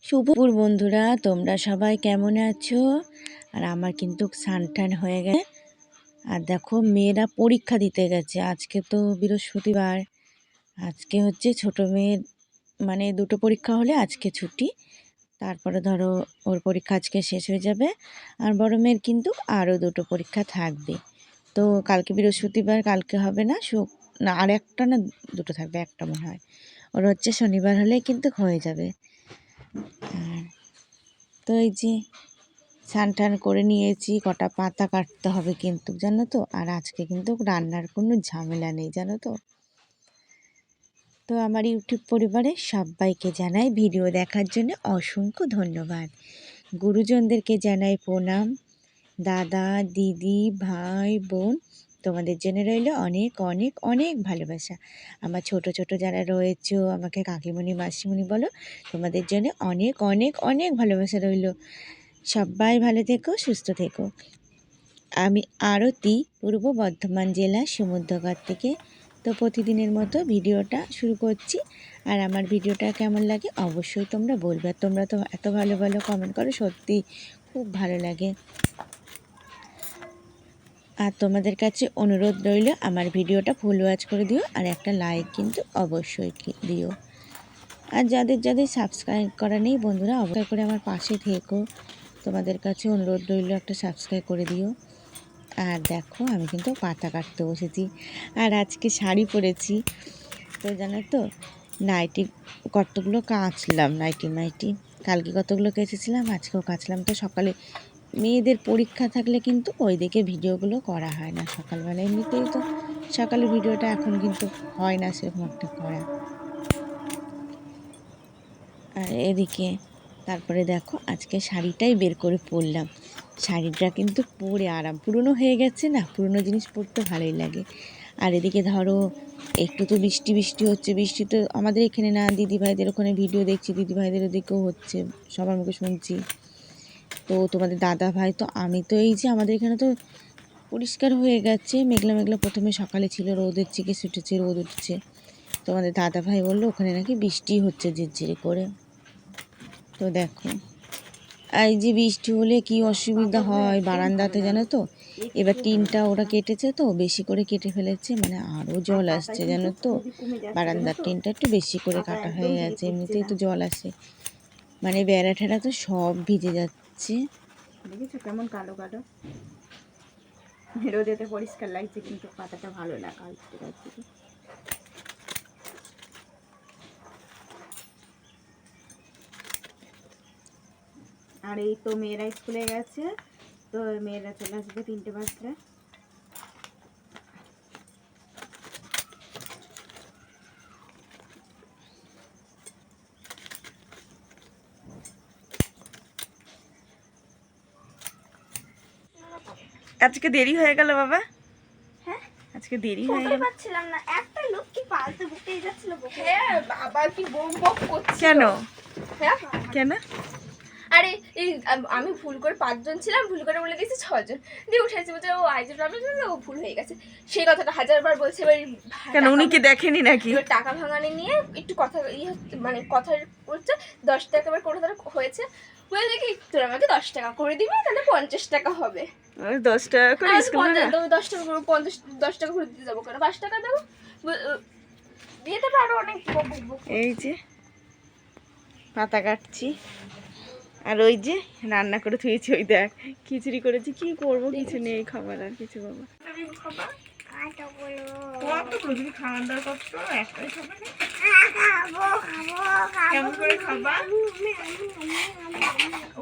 শুভপুর বন্ধুরা, তোমরা সবাই কেমন আছো? আর আমার কিন্তু স্নান হয়ে গেছে। আর দেখো, মেয়েরা পরীক্ষা দিতে গেছে। আজকে তো বৃহস্পতিবার, আজকে হচ্ছে ছোট মেয়ের মানে দুটো পরীক্ষা হলে আজকে ছুটি। তারপরে ধরো ওর পরীক্ষা আজকে শেষ হয়ে যাবে। আর বড় মেয়ের কিন্তু আরও দুটো পরীক্ষা থাকবে। তো কালকে বৃহস্পতিবার, কালকে হবে না, না আর একটা না দুটো থাকবে, একটা মনে হয়। ওর হচ্ছে শনিবার হলেই কিন্তু হয়ে যাবে। আর তো এই যে স্নান করে নিয়েছি, কটা পাতা কাটতে হবে কিন্তু, জানো তো। আর আজকে কিন্তু রান্নার কোনো ঝামেলা নেই, জানো তো। তো আমার ইউটিউব পরিবারে সবাইকে জানাই ভিডিও দেখার জন্য অসংখ্য ধন্যবাদ। গুরুজনদেরকে জানাই প্রণাম। দাদা, দিদি, ভাই, বোন, তোমাদের জন্য রইল অনেক অনেক অনেক ভালোবাসা। আমার ছোট ছোট যারা রয়েছে, আমাকে কাকিমণি মাসিমণি বলো, তোমাদের জন্য অনেক অনেক অনেক ভালোবাসা রইল। সবাই ভালো থেকো, সুস্থ থেকো। আমি আরতি, পূর্ব বর্ধমান জেলা সমুদ্রঘাট থেকে। তো প্রতিদিনের মতো ভিডিওটা শুরু করছি। আর আমার ভিডিওটা কেমন লাগে অবশ্যই তোমরা বলবে। আর তোমরা তো এত ভালো ভালো কমেন্ট করো, সত্যি খুব ভালো লাগে। আর তোমাদের কাছে অনুরোধ রইল, আমার ভিডিওটা ফুল ওয়াচ করে দিও, আর একটা লাইক কিন্তু অবশ্যই দিও। আর যাদের যাদের সাবস্ক্রাইব করা নেই বন্ধুরা, অবশ্যই করে আমার পাশে থেকো। তোমাদের কাছে অনুরোধ রইল, একটা সাবস্ক্রাইব করে দিও। আর দেখো, আমি কিন্তু পাতা কাটতে বসেছি। আর আজকে শাড়ি পরেছি। তো জানো তো, নাইটি কতগুলো কাচলাম, নাইটি কালকে কতগুলো কেচেছিলাম, আজকেও কাচলাম। তো সকালে মেয়েদের পরীক্ষা থাকলে কিন্তু ওই দিকে ভিডিওগুলো করা হয় না সকালবেলা। এমনিতেই তো সকালে ভিডিওটা এখন কিন্তু হয় না সেরকম একটা করা। আর এদিকে তারপরে দেখো, আজকে শাড়িটাই বের করে পরলাম। শাড়িটা কিন্তু পরে আরাম, পুরনো হয়ে গেছে না, পুরনো জিনিস পরতে ভালোই লাগে। আর এদিকে ধরো, একটু তো বৃষ্টি বৃষ্টি হচ্ছে। বৃষ্টি তো আমাদের এখানে না, দিদিভাইদের ওখানে ভিডিও দেখছি, দিদিভাইদের ওদিকেও হচ্ছে, সবার মুখে শুনছি। তো তোমাদের দাদা ভাই তো, আমি তো এই যে আমাদের এখানে তো পরিষ্কার হয়ে গেছে, মেঘলা মেঘলা প্রথমে সকালে ছিল, রোদের চিকে ছুটেছে, রোদ উঠছে। তোমাদের দাদা ভাই বললো ওখানে নাকি বৃষ্টি হচ্ছে ঝিরঝিরি করে। তো দেখো, এই যে বৃষ্টি হলে কি অসুবিধা হয় বারান্দাতে, জানো তো। এবার টিনটা ওরা কেটেছে, তো বেশি করে কেটে ফেলেছে, মানে আরও জল আসছে, জানো তো। বারান্দার টিনটা একটু বেশি করে কাটা হয়ে গেছে, এমনিতেই তো জল আসে, মানে বেড়া ঠেড়া তো সব ভিজে যাচ্ছে। দেখেছো কেমন কালো কালো, রোদেতে পরিষ্কার লাগছে, কিন্তু পাতাটা ভালো লাগা হচ্ছে। আর এই তো মেয়েরা স্কুলে গেছে, তো মেয়েরা চলে আসবে 3টে বাজলে। আজকে দেরি হয়ে গেল বাবা। হ্যাঁ, আজকে দেরি হয়ে গেল। পাচ্ছিলাম না, একটা লোক কি পালতে বুকেই যাচ্ছিল। হ্যাঁ বাবা, কি বক বক করছে কেন? হ্যাঁ কেন? আরে এই আমি ভুল করে 5 জন ছিলাম, ভুল করে বলে গেছি 6 জন, দিয়ে উঠেছি বলছে ও আইজের প্রবলেম, ও ভুল হয়ে গেছে। সেই কথাটা 1000বার বলছে। এবার কেন, উনি কি দেখেনি নাকি? এবার টাকা ভাঙানি নিয়ে একটু কথা মানে কথার বলছে 10 টাকা এবার কোনো ধরো হয়েছে, বলে দেখি তোর আমাকে 10 টাকা করে দিবি, তাহলে 50 টাকা হবে। 10 টাকা করে স্কুল ভাড়া? 10 টাকা করে 10 টাকা করে দিতে যাবো কেন, 5 টাকা দেবো দিয়ে দেবো। আরো অনেক এই যে পাতা কাটছি, আর ওই যে রান্না করে থুয়েছি, ওই দেখ খিচুড়ি করেছি। কি করবো, কিছু নেই খাবার, আর কিছু বাবা খাওয়ার দাওয়া করছো, একটাই খাবার কেমন করে খাবা?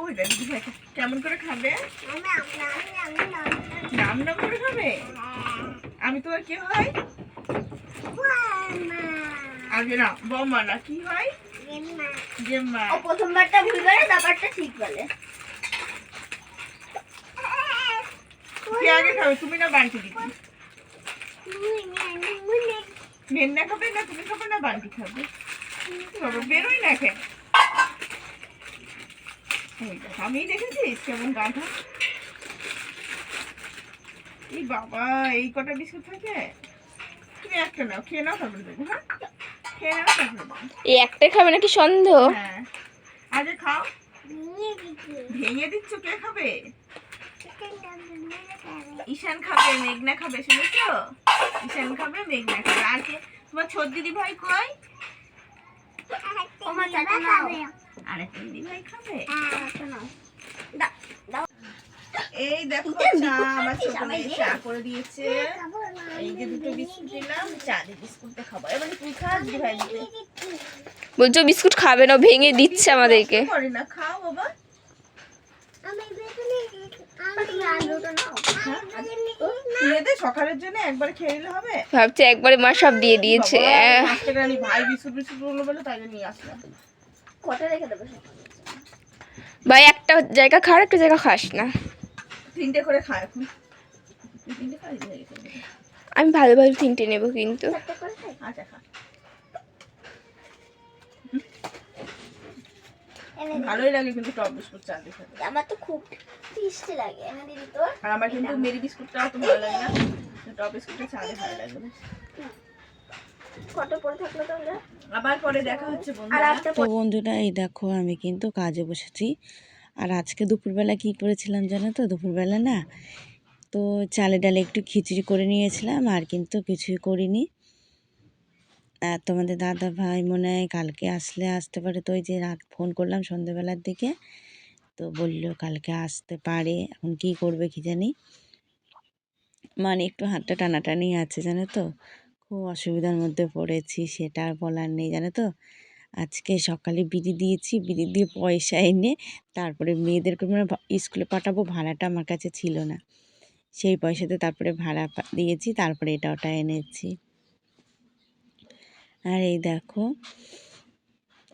ওই দেখ কেমন করে খাবে, নাম নাম করে খাবে। আমি তো আর কি হয় আগে না, বৌমা না, কি হয় জেম্মা। ও প্রথমবারটা ভুল বলে, তারপরটা ঠিক বলে। কি আগে খাবে, তুমি না বান্টি দিদি? মেন্না খাবে না, তুমি খাবে না, বান্টি খাবে। বাবা বেরোই না কেন? আমি দেখেছিস কেমন গাধা। এই বাবা, এই কটা বিস্কুট থাকে, তুমি একটা নাও, খেয়ে নাও, তারপরে দেবো। হ্যাঁ, খেয়ে নাও, তারপরে দেবো। এই একটাই খাবে নাকি সন্দেহ? হ্যাঁ, আর আগে খাও। ভেঙে দিচ্ছ, কে খাবে? ঈশান খাবে, মেঘনা খাবে, শুনেছো? ঈশান খাবে, মেঘনা খাবে। আর কে? তোমার ছোট দিদি ভাই কই? আরেকটা দিদি ভাই খাবে। এই দেখো চা আমার ছোট মেয়ে চা করে দিয়েছে। এই যে দুটো বিস্কুট দিলাম, চা দিয়ে বিস্কুটটা খাবো। এবারে তুই খা, দিদি ভাই দিতে বলছো বিস্কুট খাবে না, ভেঙে দিচ্ছে আমাদেরকে। করে না, খাও বাবা। সকালের জন্য একবারে খেয়ে নিলে হবে। ভাবছি একবারে মা সব দিয়ে দিয়েছে। ভাই বিস্কুট বিস্কুট বললো বলে তাই নিয়ে আসলাম। কটা রেখে দেবো? ভাই একটা জায়গা খা, একটা জায়গা খাস না। তিনটে করে খা এখন। আমি ভালো ভালো তিনটে নেবো কিন্তু। আচ্ছা খা। ভালোই লাগে কিন্তু টপ বিস্কুট চা দিয়ে খেতে। আমার তো খুব টেস্টি লাগে। এনে দিদি তো। আর আমার কিন্তু মেরি বিস্কুটটা অত ভালো লাগে না, টপ বিস্কুটটা চা দিয়ে ভালো লাগে। কত পরে থাকলো তোমরা? আবার পরে দেখা হচ্ছে বন্ধুরা। তো বন্ধুরা এই দেখো আমি কিন্তু কাজে বসেছি। আর আজকে দুপুরবেলা কি করেছিলাম জানো তো? দুপুরবেলা না, তো চালে ডালে একটু খিচুড়ি করে নিয়েছিলাম, আর কিন্তু কিছুই করিনি। আর তোমাদের দাদা ভাই মনে হয় কালকে আসতে পারে। তো ওই যে রাত ফোন করলাম সন্ধ্যেবেলার দিকে, তো বললো কালকে আসতে পারে। এখন কি করবে কি জানি, মানে একটু হাতটা টানাটানি আছে জানো তো। খুব অসুবিধার মধ্যে পড়েছি, সেটা আর বলার নেই জানো তো। আজকে সকালে বিড়ি দিয়েছি, বিড়ি দিয়ে পয়সা এনে তারপরে মেয়েদেরকে মানে স্কুলে পাঠাবো, ভাড়াটা আমার কাছে ছিল না, সেই পয়সাতে তারপরে ভাড়া দিয়েছি, তারপরে এটা ওটা এনেছি। আর এই দেখো,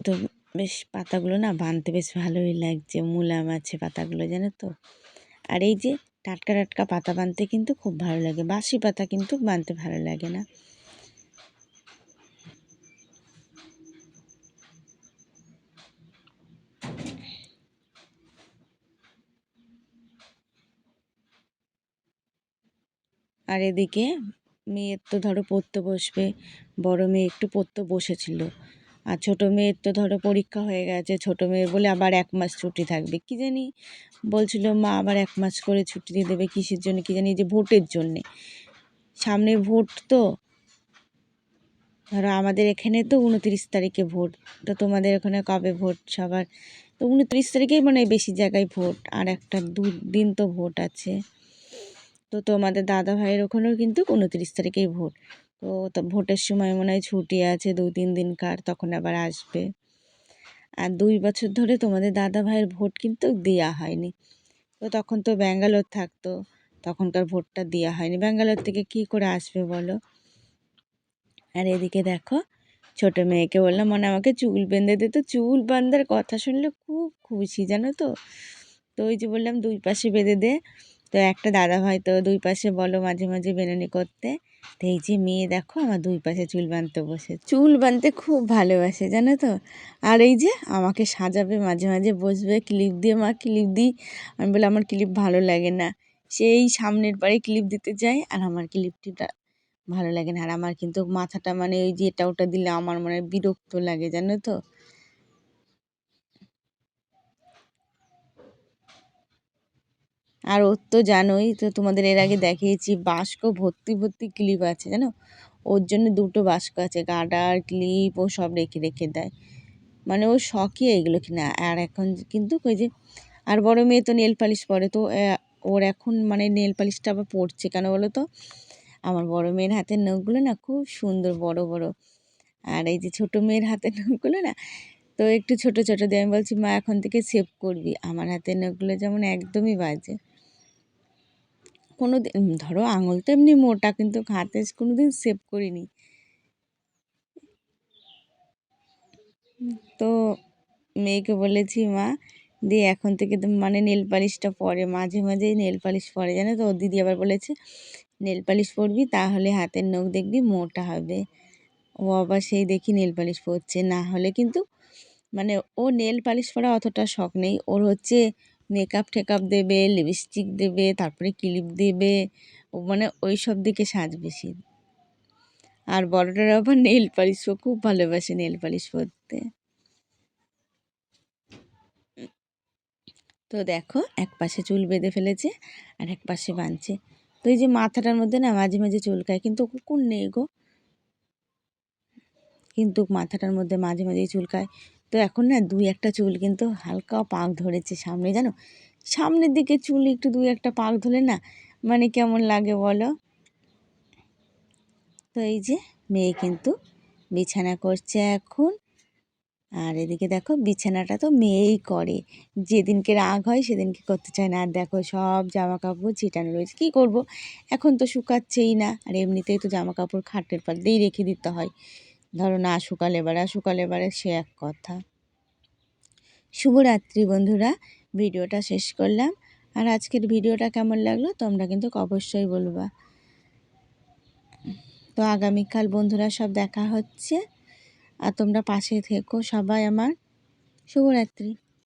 তো বেশ পাতাগুলো না বানতে বেশ ভালোই লাগছে, মুলাম আছে পাতাগুলো জানো তো। আর এই যে টাটকা টাটকা পাতা বানতে কিন্তু খুব ভালো লাগে, বাসি পাতা কিন্তু বানতে ভালো লাগে না। আর এদিকে মেয়ের তো ধরো পড়তে বসবে, বড় মেয়ে একটু পড়তে বসেছিল, আর ছোটো মেয়ের তো ধরো পরীক্ষা হয়ে গেছে। ছোটো মেয়ের বলে আবার 1 মাস ছুটি থাকবে, কি জানি বলছিল মা আবার 1 মাস করে ছুটি দিয়ে দেবে, কিসের জন্য কি জানি, যে ভোটের জন্যে। সামনে ভোট তো, ধরো আমাদের এখানে তো 29 তারিখে ভোট, তো তোমাদের ওখানে কবে ভোট সবার? তো 29 তারিখেই মানে বেশি জায়গায় ভোট, আর একটা 2 দিন তো ভোট আছে। তো তোমাদের দাদা ভাইয়ের ওখানেও কিন্তু 29 তারিখেই ভোট। তো ভোটের সময় মনে হয় ছুটি আছে 2-3 দিনকার, তখন আবার আসবে। আর 2 বছর ধরে তোমাদের দাদা ভাইয়ের ভোট কিন্তু দেওয়া হয়নি। তো তখন তো ব্যাঙ্গালোর থাকতো, তখনকার ভোটটা দেওয়া হয়নি। ব্যাঙ্গালোর থেকে কি করে আসবে বলো? আর এদিকে দেখো ছোটো মেয়েকে বললাম মানে আমাকে চুল বেঁধে দে, তো চুল বাঁধার কথা শুনলে খুব খুশি জানো তো। তো ওই যে বললাম 2 পাশে বেঁধে দে, তো একটা দাদা ভাই তো 2 পাশে বলো মাঝে মাঝে বেনুনি করতে। তো এই যে মেয়ে দেখো আমার 2 পাশে চুল বাঁধতে বসে, চুল বাঁধতে খুব ভালোবাসে জানো তো। আর এই যে আমাকে সাজাবে, মাঝে মাঝে বসবে, ক্লিপ দিয়ে মা ক্লিপ দিই। আমি বলে আমার ক্লিপ ভালো লাগে না, সেই সামনের পাড়ে ক্লিপ দিতে যাই, আর আমার ক্লিপটা ভালো লাগে না। আর আমার কিন্তু মাথাটা মানে ওই যে এটা ওটা দিলে আমার মানে বিরক্ত লাগে জানো তো। আর ওর তো জানোই তো, তোমাদের এর আগে দেখিয়েছি বাস্ক ভর্তি ভর্তি ক্লিপ আছে জানো। ওর জন্য 2টো বাস্ক আছে, গার্ডার ক্লিপ ও সব রেখে রেখে দেয়, মানে ওর শখই এগুলো কিনা। আর এখন কিন্তু ওই যে, আর বড় মেয়ে তো নেল পালিশ পরে, তো ওর এখন মানে নেল পালিশটা আবার পড়ছে কেন বলো তো? আমার বড় মেয়ের হাতের নখগুলো না খুব সুন্দর বড় বড়, আর এই যে ছোটো মেয়ের হাতের নখগুলো না তো একটু ছোট ছোট দিয়ে। আমি বলছি মা এখন থেকে সেভ করবি, আমার হাতের নখগুলো যেমন একদমই বাজে। কোনো দিন ধরো আঙুল তো এমনি মোটা, কিন্তু হাতে কোনো দিন সেভ করিনি। তো মেয়েকে বলেছি মা দিয়ে এখন থেকে তো মানে নেল পালিশটা পরে, মাঝে মাঝেই নেল পালিশ পরে জানো তো। ওর দিদি আবার বলেছে নেল পালিশ পরবি তাহলে হাতের নখ দেখবি মোটা হবে। ও আবার সেই দেখি নেল পালিশ পরছে, না হলে কিন্তু মানে ও নেল পালিশ পরা অতটা শখ নেই ওর, হচ্ছে মেকআপ টেকআপ দেবে, লিপস্টিক দেবে, তারপরে ক্লিপ দেবে, ও মানে ওই সব দিকে সাজ বেশি। আর বড়টার আবার নেল পালিশ, ও খুব ভালোবাসে নেল পালিশ পরতে। তো দেখো এক পাশে চুল বেঁধে ফেলেছে আর এক পাশে বাঁধছে। তো এই যে মাথাটার মধ্যে না মাঝে মাঝে চুলকায়, কিন্তু কুকুর নেই গো, কিন্তু মাথাটার মধ্যে মাঝে মাঝেই চুলকায়। তো এখন না দুই একটা চুল কিন্তু হালকা পাক ধরেছে সামনে, জানো, সামনের দিকে চুল একটু দুই একটা পাক ধরে না মানে কেমন লাগে বলো। তো এই যে মেয়ে কিন্তু বিছানা করছে এখন, আর এদিকে দেখো বিছানাটা তো মেয়েই করে, যেদিনকে রাগ হয় সেদিনকে করতে চায় না। আর দেখো সব জামা কাপড় ছিটানো রয়েছে, কী করব, এখন তো শুকাচ্ছেই না, আর এমনিতেই তো জামা কাপড় খাটের পার দিয়েই রেখে দিতে হয়, ধরো না শুকালে এবারে সে এক কথা। শুভরাত্রি বন্ধুরা, ভিডিওটা শেষ করলাম। আর আজকের ভিডিওটা কেমন লাগলো তোমরা কিন্তু অবশ্যই বলবা। তো আগামীকাল বন্ধুরা সব দেখা হচ্ছে, আর তোমরা পাশে থেকো সবাই আমার। শুভরাত্রি।